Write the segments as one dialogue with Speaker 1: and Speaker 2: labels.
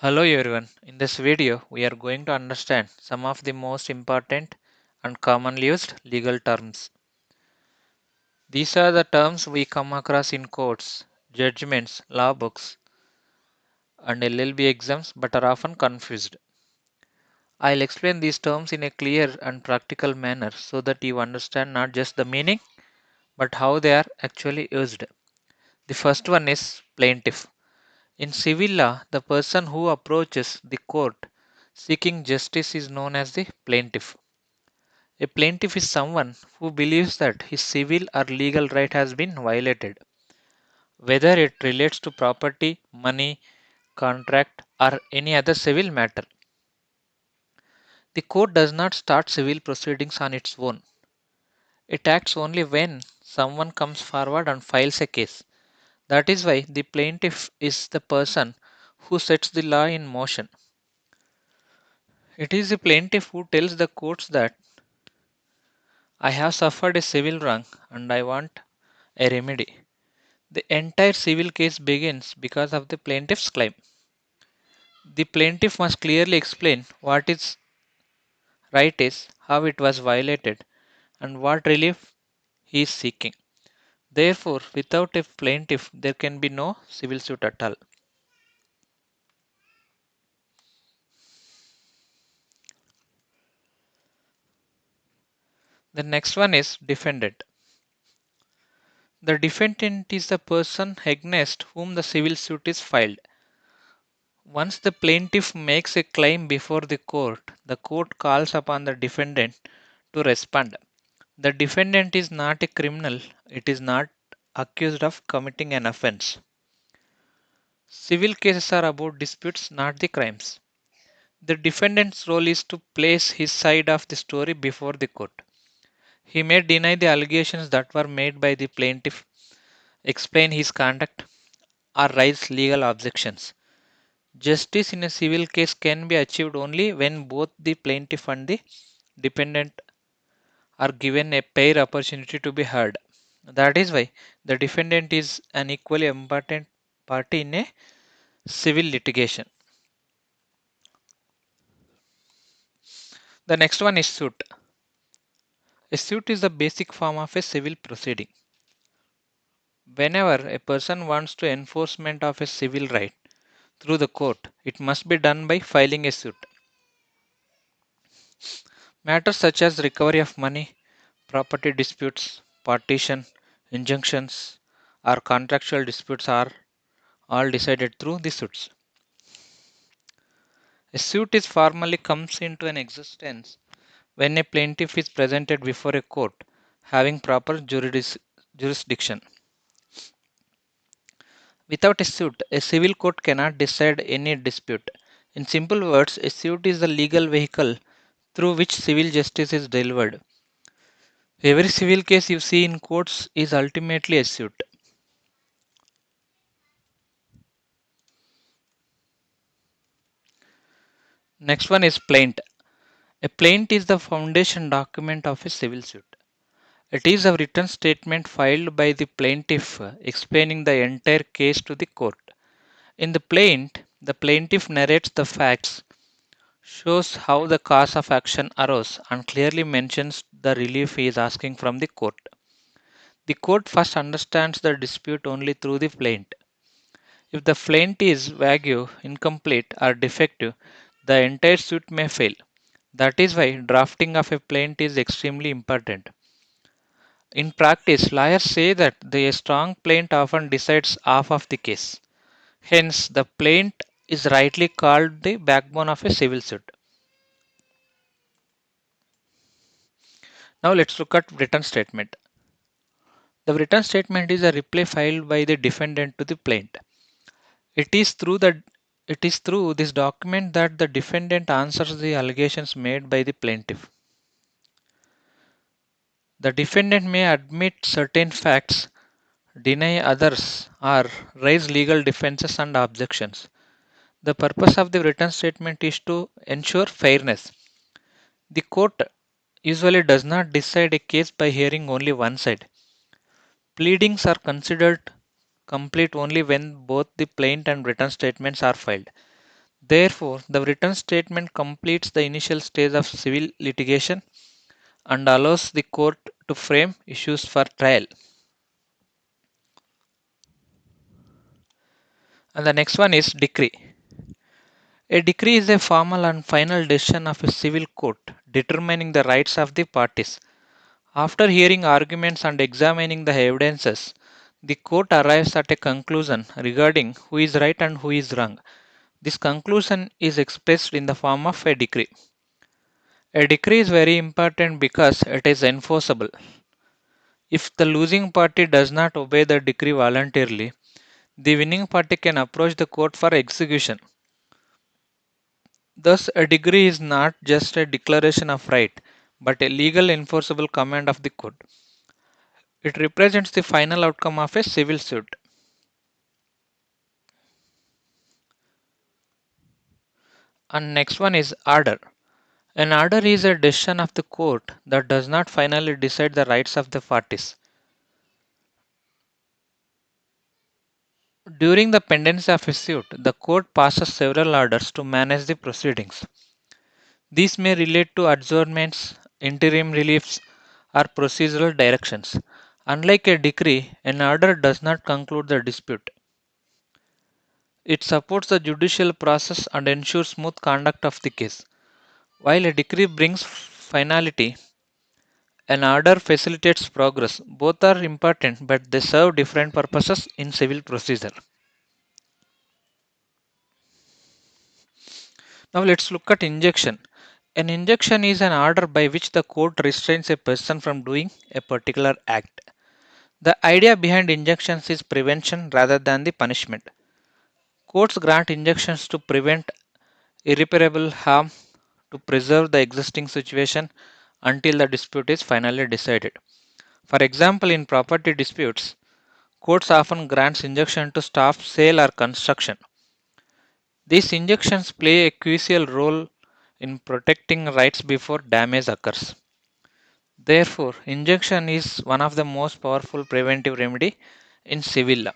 Speaker 1: Hello everyone. In this video, we are going to understand some of the most important and commonly used legal terms. These are the terms we come across in courts, judgments, law books, and LLB exams but are often confused. I'll explain these terms in a clear and practical manner so that you understand not just the meaning but how they are actually used. The first one is plaintiff. In civil law, the person who approaches the court seeking justice is known as the plaintiff. A plaintiff is someone who believes that his civil or legal right has been violated, whether it relates to property, money, contract, or any other civil matter. The court does not start civil proceedings on its own. It acts only when someone comes forward and files a case. That is why the plaintiff is the person who sets the law in motion. It is the plaintiff who tells the courts that I have suffered a civil wrong and I want a remedy. The entire civil case begins because of the plaintiff's claim. The plaintiff must clearly explain what its right is, how it was violated, and what relief he is seeking. Therefore, without a plaintiff, there can be no civil suit at all. The next one is defendant. The defendant is the person against whom the civil suit is filed. Once the plaintiff makes a claim before the court calls upon the defendant to respond. The defendant is not a criminal, it is not accused of committing an offense. Civil cases are about disputes, not the crimes. The defendant's role is to place his side of the story before the court. He may deny the allegations that were made by the plaintiff, explain his conduct, or raise legal objections. Justice in a civil case can be achieved only when both the plaintiff and the defendant are given a fair opportunity to be heard. That is why the defendant is an equally important party in a civil litigation. The next one is suit. A suit is the basic form of a civil proceeding. Whenever a person wants to enforcement of a civil right through the court, it must be done by filing a suit. Matters such as recovery of money, property disputes, partition, injunctions, or contractual disputes are all decided through the suits. A suit is formally comes into an existence when a plaintiff is presented before a court having proper jurisdiction. Without a suit, a civil court cannot decide any dispute. In simple words, a suit is the legal vehicle through which civil justice is delivered. Every civil case you see in courts is ultimately a suit. Next one is plaint. A plaint is the foundation document of a civil suit. It is a written statement filed by the plaintiff explaining the entire case to the court. In the plaint, the plaintiff narrates the facts, shows how the cause of action arose, and clearly mentions the relief he is asking from the court. The court first understands the dispute only through the plaint. If the plaint is vague, incomplete, or defective, the entire suit may fail. That is why drafting of a plaint is extremely important. In practice, lawyers say that the strong plaint often decides half of the case. Hence, the plaint is rightly called the backbone of a civil suit. Now let's look at written statement. The written statement is a reply filed by the defendant to the plaint. It is through this document that the defendant answers the allegations made by the plaintiff. The defendant may admit certain facts, deny others, or raise legal defenses and objections. The purpose of the written statement is to ensure fairness. The court usually does not decide a case by hearing only one side. Pleadings are considered complete only when both the plaint and written statements are filed. Therefore, the written statement completes the initial stage of civil litigation and allows the court to frame issues for trial. And the next one is decree. A decree is a formal and final decision of a civil court determining the rights of the parties. After hearing arguments and examining the evidences, the court arrives at a conclusion regarding who is right and who is wrong. This conclusion is expressed in the form of a decree. A decree is very important because it is enforceable. If the losing party does not obey the decree voluntarily, the winning party can approach the court for execution. Thus, a decree is not just a declaration of right, but a legal enforceable command of the court. It represents the final outcome of a civil suit. And next one is order. An order is a decision of the court that does not finally decide the rights of the parties. During the pendency of a suit, the court passes several orders to manage the proceedings. These may relate to adjournments, interim reliefs, or procedural directions. Unlike a decree, an order does not conclude the dispute. It supports the judicial process and ensures smooth conduct of the case. While a decree brings finality, an order facilitates progress. Both are important, but they serve different purposes in civil procedure. Now let's look at injunction. An injunction is an order by which the court restrains a person from doing a particular act. The idea behind injunctions is prevention rather than the punishment. Courts grant injunctions to prevent irreparable harm, to preserve the existing situation until the dispute is finally decided. For example, in property disputes, courts often grant injunction to stop sale or construction. These injunctions play a crucial role in protecting rights before damage occurs. Therefore, injunction is one of the most powerful preventive remedy in civil law.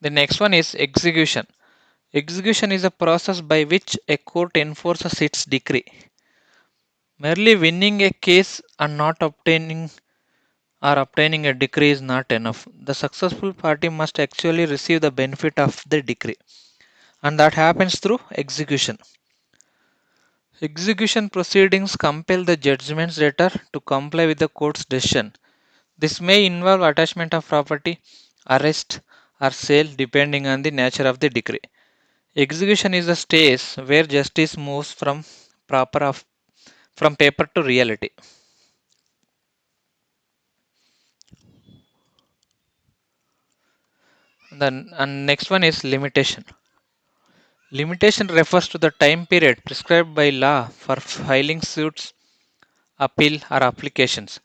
Speaker 1: The next one is execution. Execution is a process by which a court enforces its decree. Merely winning a case and not obtaining a decree is not enough. The successful party must actually receive the benefit of the decree, and that happens through execution. Execution proceedings compel the judgment's debtor to comply with the court's decision. This may involve attachment of property, arrest, or sale depending on the nature of the decree. Execution is the stage where justice moves from paper to reality. And next one is limitation. Limitation refers to the time period prescribed by law for filing suits, appeal, or applications.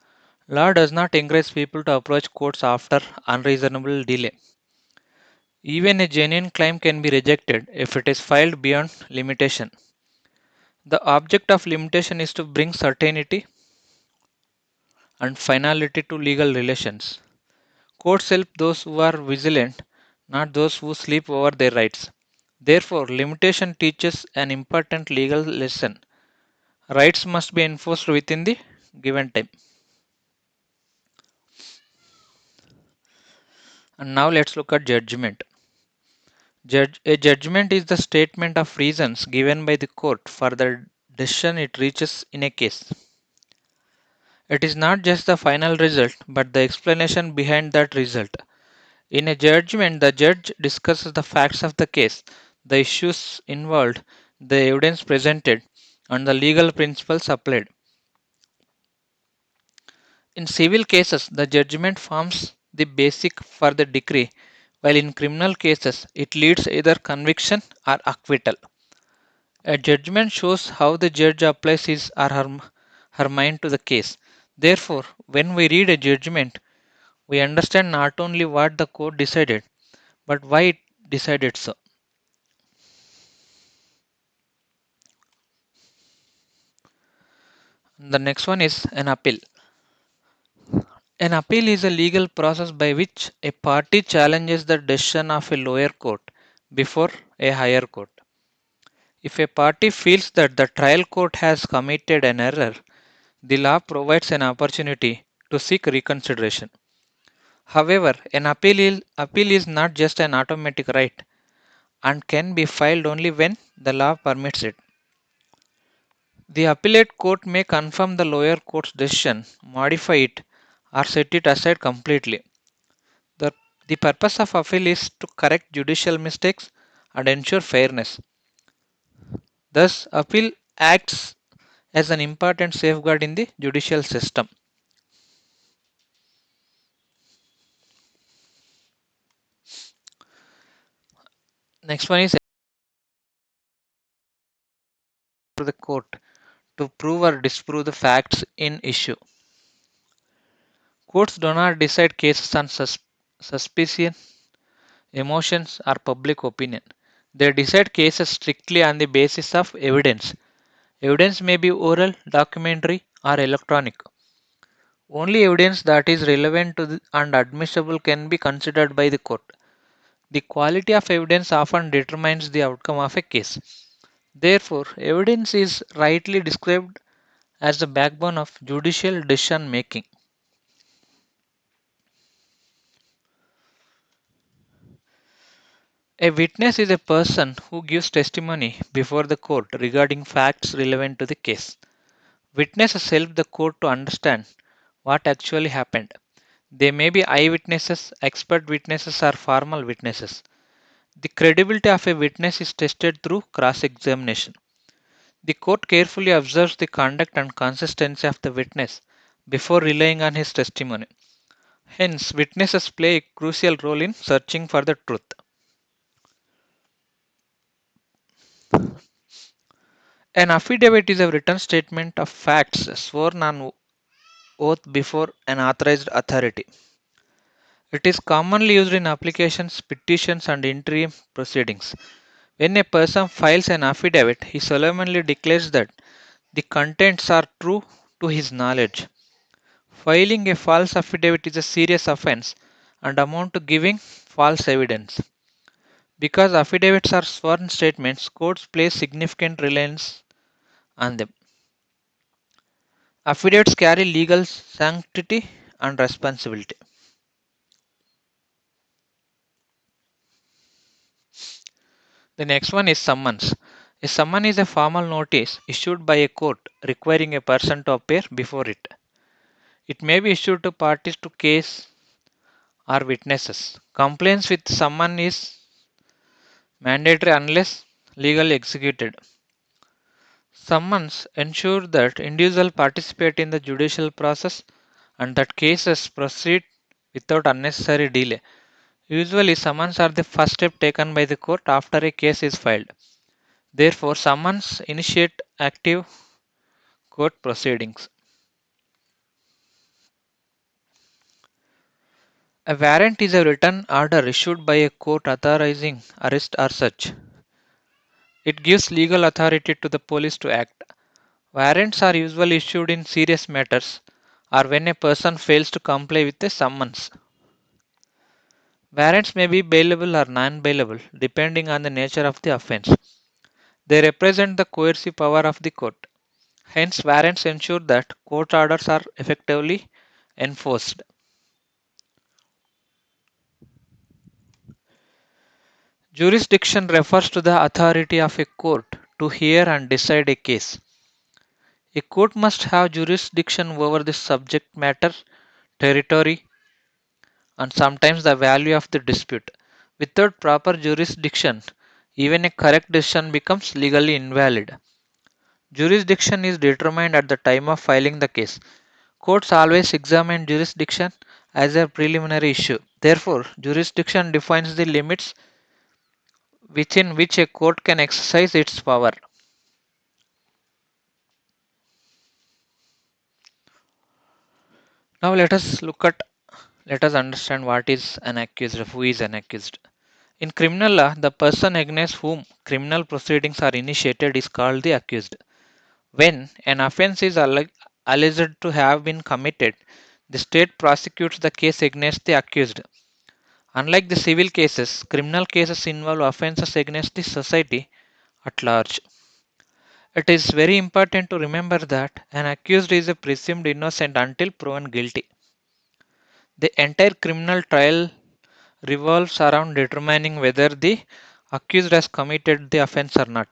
Speaker 1: Law does not encourage people to approach courts after unreasonable delay. Even a genuine claim can be rejected if it is filed beyond limitation. The object of limitation is to bring certainty and finality to legal relations. Courts help those who are vigilant, not those who sleep over their rights. Therefore, limitation teaches an important legal lesson. Rights must be enforced within the given time. And now let's look at judgment. A judgment is the statement of reasons given by the court for the decision it reaches in a case. It is not just the final result, but the explanation behind that result. In a judgment, the judge discusses the facts of the case, the issues involved, the evidence presented, and the legal principles applied. In civil cases, the judgment forms the basic for the decree, while in criminal cases, it leads either conviction or acquittal. A judgment shows how the judge applies his or her mind to the case. Therefore, when we read a judgment, we understand not only what the court decided, but why it decided so. The next one is an appeal. An appeal is a legal process by which a party challenges the decision of a lower court. before a higher court. If a party feels that the trial court has committed an error, the law provides an opportunity to seek reconsideration. However, appeal is not just an automatic right and can be filed only when the law permits it. The appellate court may confirm the lower court's decision, modify it, or set it aside completely. The, the purpose of appeal is to correct judicial mistakes and ensure fairness. Thus, appeal acts as an important safeguard in the judicial system. Next one is for the court to prove or disprove the facts in issue. Courts do not decide cases on suspicion, emotions, or public opinion. They decide cases strictly on the basis of evidence. Evidence may be oral, documentary, or electronic. Only evidence that is relevant to and admissible can be considered by the court. The quality of evidence often determines the outcome of a case. Therefore, evidence is rightly described as the backbone of judicial decision making. A witness is a person who gives testimony before the court regarding facts relevant to the case. Witnesses help the court to understand what actually happened. They may be eyewitnesses, expert witnesses, or formal witnesses. The credibility of a witness is tested through cross examination. The court carefully observes the conduct and consistency of the witness before relying on his testimony. Hence, witnesses play a crucial role in searching for the truth. An affidavit is a written statement of facts sworn on oath before an authorized authority. It is commonly used in applications, petitions, and interim proceedings. When a person files an affidavit, he solemnly declares that the contents are true to his knowledge. Filing a false affidavit is a serious offense and amount to giving false evidence. Because affidavits are sworn statements, courts place significant reliance on them. Affidavits carry legal sanctity and responsibility. The next one is summons. A summons is a formal notice issued by a court requiring a person to appear before it. It may be issued to parties to case or witnesses. Compliance with summons is mandatory unless legally executed. Summons ensure that individuals participate in the judicial process and that cases proceed without unnecessary delay. Usually, summons are the first step taken by the court after a case is filed. Therefore, summons initiate active court proceedings. A warrant is a written order issued by a court authorizing arrest or search. It gives legal authority to the police to act. Warrants are usually issued in serious matters or when a person fails to comply with a summons. Warrants may be bailable or non bailable depending on the nature of the offense. They represent the coercive power of the court. Hence, warrants ensure that court orders are effectively enforced. Jurisdiction refers to the authority of a court to hear and decide a case. A court must have jurisdiction over the subject matter, territory, and sometimes the value of the dispute. Without proper jurisdiction, even a correct decision becomes legally invalid. Jurisdiction is determined at the time of filing the case. Courts always examine jurisdiction as a preliminary issue. Therefore, jurisdiction defines the limits within which a court can exercise its power. Now let us understand what is an accused, who is an accused. In criminal law, the person against whom criminal proceedings are initiated is called the accused. When an offense is alleged to have been committed, the state prosecutes the case against the accused. Unlike the civil cases, criminal cases involve offenses against the society at large. It is very important to remember that an accused is a presumed innocent until proven guilty. The entire criminal trial revolves around determining whether the accused has committed the offense or not.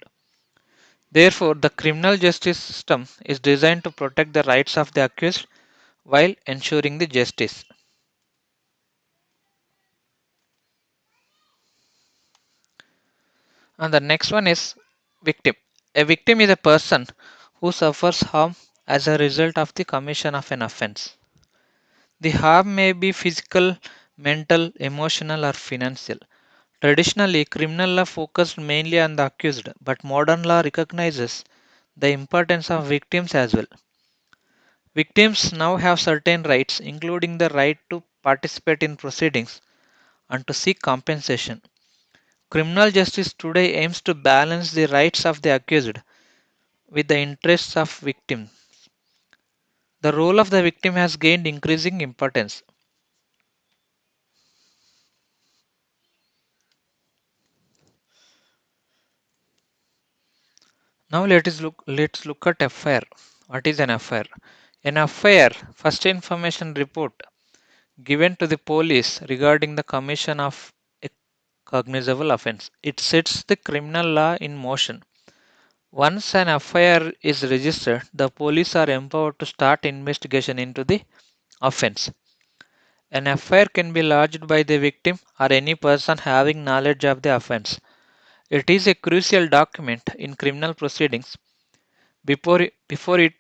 Speaker 1: Therefore, the criminal justice system is designed to protect the rights of the accused while ensuring the justice. And the next one is victim. A victim is a person who suffers harm as a result of the commission of an offense. The harm may be physical, mental, emotional, or financial. Traditionally, criminal law focused mainly on the accused, but modern law recognizes the importance of victims as well. Victims now have certain rights, including the right to participate in proceedings and to seek compensation. Criminal justice today aims to balance the rights of the accused with the interests of victims. The role of the victim has gained increasing importance. Now let's look at FIR. What is an FIR? An FIR, first information report given to the police regarding the commission of a cognizable offense. It sets the criminal law in motion. Once an FIR is registered, the police are empowered to start investigation into the offense. An FIR can be lodged by the victim or any person having knowledge of the offense. It is a crucial document in criminal proceedings before it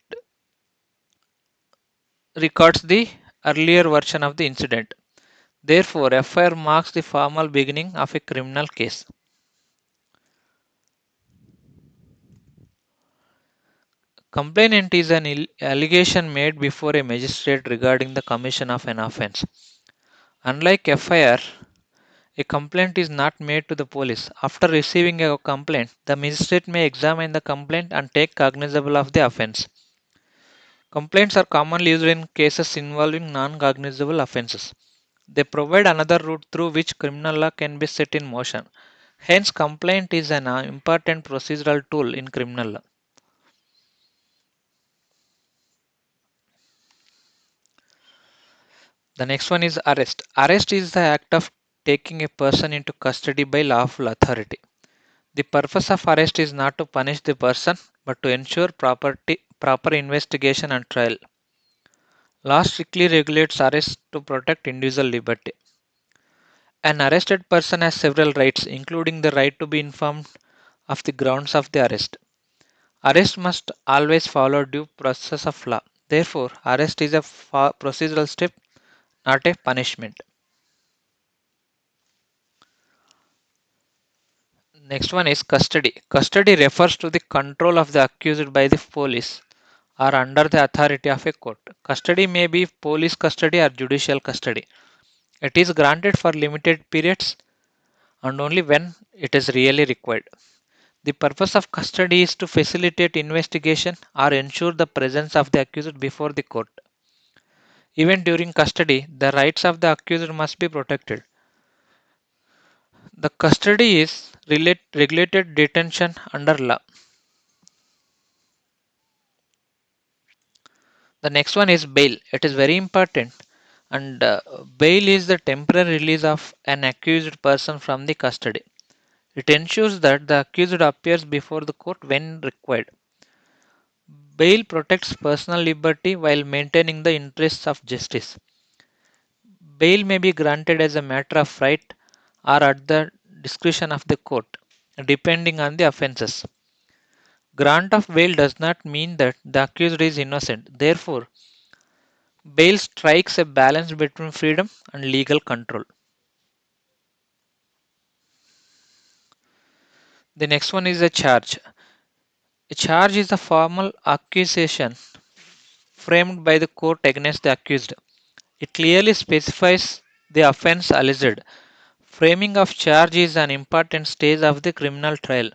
Speaker 1: records the earlier version of the incident. Therefore, FIR marks the formal beginning of a criminal case. Complaint is an allegation made before a magistrate regarding the commission of an offense. Unlike FIR, a complaint is not made to the police. After receiving a complaint, the magistrate may examine the complaint and take cognizable of the offense. Complaints are commonly used in cases involving non-cognizable offenses. They provide another route through which criminal law can be set in motion. Hence, complaint is an important procedural tool in criminal law. The next one is arrest. Arrest is the act of taking a person into custody by lawful authority. The purpose of arrest is not to punish the person but to ensure proper investigation and trial. Law strictly regulates arrest to protect individual liberty. An arrested person has several rights, including the right to be informed of the grounds of the arrest. Arrest must always follow due process of law. Therefore, arrest is a procedural step, not a punishment. Next one is custody. Custody refers to the control of the accused by the police or under the authority of a court. Custody may be police custody or judicial custody. It is granted for limited periods and only when it is really required. The purpose of custody is to facilitate investigation or ensure the presence of the accused before the court. Even during custody, the rights of the accused must be protected. The custody is regulated detention under law. The next one is bail. It is very important. And bail is the temporary release of an accused person from the custody. It ensures that the accused appears before the court when required. Bail protects personal liberty while maintaining the interests of justice. Bail may be granted as a matter of right or at the discretion of the court, depending on the offences. Grant of bail does not mean that the accused is innocent. Therefore, bail strikes a balance between freedom and legal control. The next one is a charge. A charge is a formal accusation framed by the court against the accused. It clearly specifies the offense alleged. Framing of charge is an important stage of the criminal trial.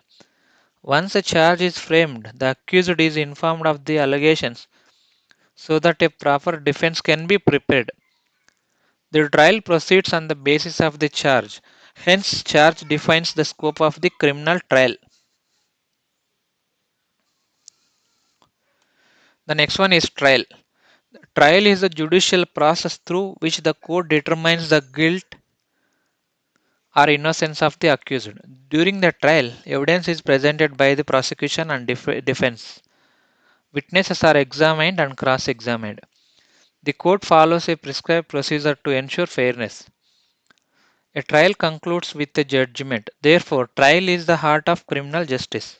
Speaker 1: Once a charge is framed, the accused is informed of the allegations so that a proper defense can be prepared. The trial proceeds on the basis of the charge. Hence, charge defines the scope of the criminal trial. The next one is trial. Trial is the judicial process through which the court determines the guilt or innocence of the accused. During the trial, evidence is presented by the prosecution and defense. Witnesses are examined and cross examined. The court follows a prescribed procedure to ensure fairness. A trial concludes with a judgment. Therefore, trial is the heart of criminal justice.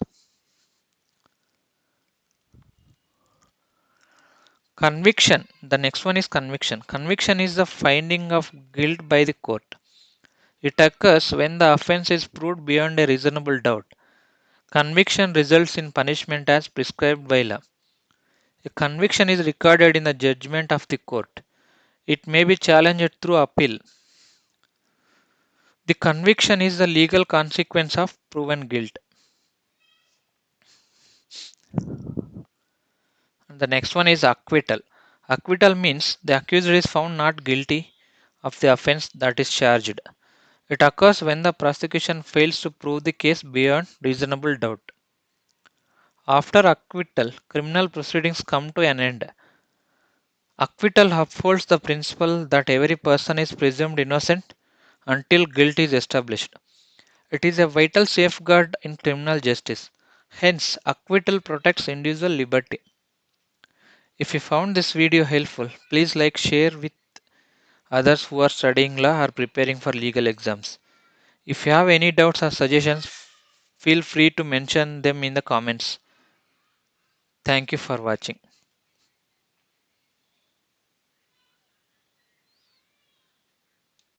Speaker 1: Conviction. The next one is conviction. Conviction is the finding of guilt by the court. It occurs when the offense is proved beyond a reasonable doubt. Conviction results in punishment as prescribed by law. A conviction is recorded in the judgment of the court. It may be challenged through appeal. The conviction is the legal consequence of proven guilt. And the next one is acquittal. Acquittal means the accused is found not guilty of the offense that is charged. It occurs when the prosecution fails to prove the case beyond reasonable doubt. After acquittal, criminal proceedings come to an end. Acquittal upholds the principle that every person is presumed innocent until guilt is established. It is a vital safeguard in criminal justice. Hence, acquittal protects individual liberty. If you found this video helpful, please like, share with others who are studying law or preparing for legal exams. If you have any doubts or suggestions, feel free to mention them in the comments. Thank you for watching.